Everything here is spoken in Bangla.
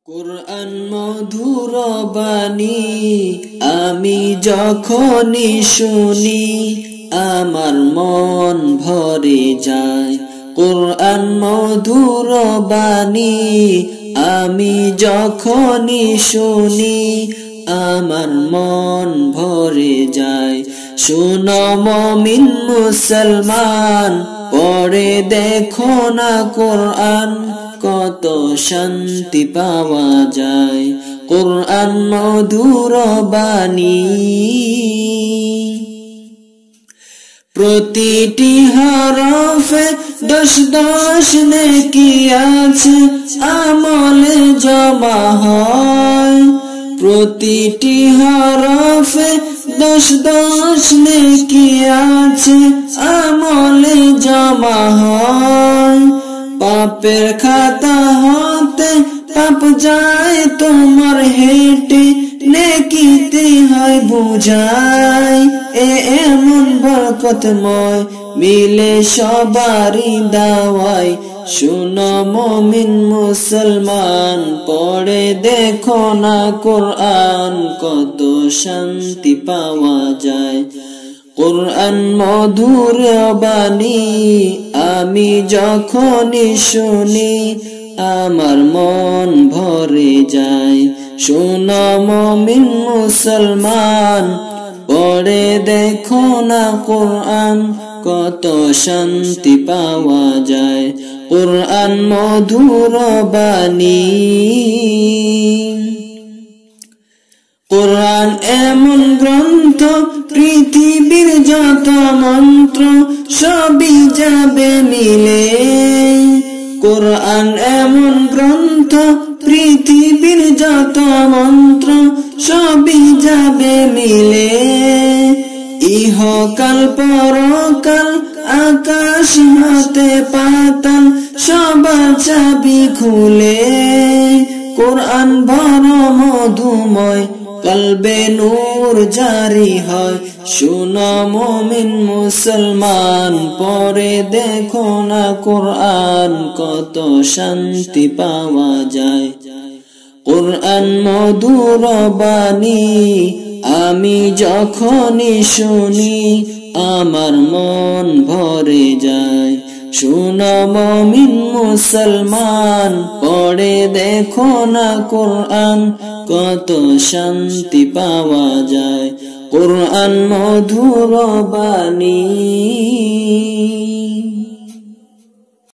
কুরআন মধুর বাণী আমি যখনই শুনি আমার মন ভরে যায়। কুরআন মধুর বাণী আমি যখনই শুনি আমার মন ভরে যায়। শুনো মুমিন মুসলমান, পড়ে দেখো না কুরআন, কত শান্তি পাওয়া যায়। কুরআন মধুর বাণী প্রতিটি হরফে 10 নেকি আছে, আমলে জমা হয়। প্রতিটি হরফে 10 নেকি আছে, আমলে জমা হয়। পাপের খাতা হতে পাপ যায় তোমার হেঁটে, নেকিতে হয় বুঝায়। এমন বরকতময় মিলে সবারই দাওয়ায়। শুনো মুমিন মুসলমান, পড়ে দেখো না কুরআন, কত শান্তি পাওয়া যায়। কুরআন মধুর বাণী আমি যখনই শুনি আমার মন ভরে যায়। শুনো মুমিন মুসলমান, পড়ে দেখো না কুরআন, কত শান্তি পাওয়া যায়। কুরআন মধুর বাণী কুরআন এমন গ্রন্থ, পৃথিবীর যত মন্ত্র সবই যাবে মিলে। কুরআন এমন গ্রন্থ, পৃথিবীর যত মন্ত্র সবই যাবে মিলে। ইহকাল পরকাল আকাশ হতে পাতাল সবার চাবি খুলে। কুরআন বড় মধুময়, কলবে নূর জারি হয়। শুনো মুমিন মুসলমান, পড়ে দেখো না কুরআন, কত শান্তি পাওয়া যায়। কুরআন মধুর বাণী আমি যখনই শুনি আমার মন ভরে যায়। শুনো মুমিন মুসলমান, পড়ে দেখো না কুরআন, কত শান্তি পাওয়া যায়। কুরআন মধুর বাণী।